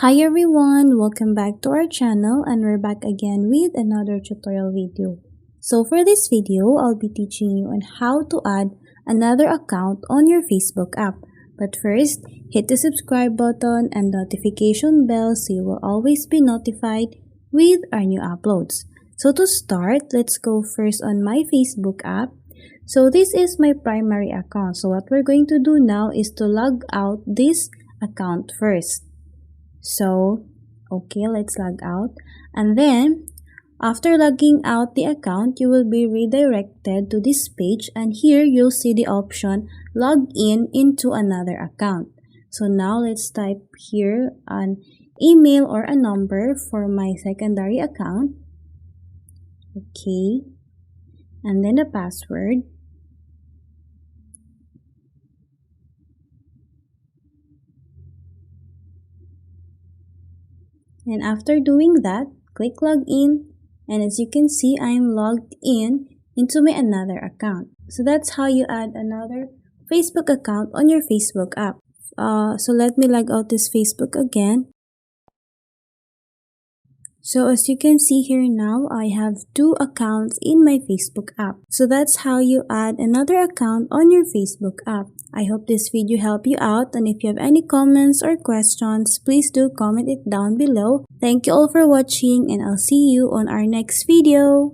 Hi everyone, welcome back to our channel and we're back again with another tutorial video. So for this video, I'll be teaching you on how to add another account on your Facebook app. But first, hit the subscribe button and notification bell so you will always be notified with our new uploads. So to start, let's go first on my Facebook app. So this is my primary account. So what we're going to do now is to log out this account first. So, okay, let's log out. And then, after logging out the account, you will be redirected to this page and here you'll see the option log in into another account. So now let's type here an email or a number for my secondary account. Okay. And then the password. And after doing that, click login, and as you can see, I'm logged in into my another account. So that's how you add another Facebook account on your Facebook app. So let me log out this Facebook again. So as you can see here now, I have two accounts in my Facebook app. So that's how you add another account on your Facebook app. I hope this video helped you out, and if you have any comments or questions, please do comment it down below. Thank you all for watching and I'll see you on our next video.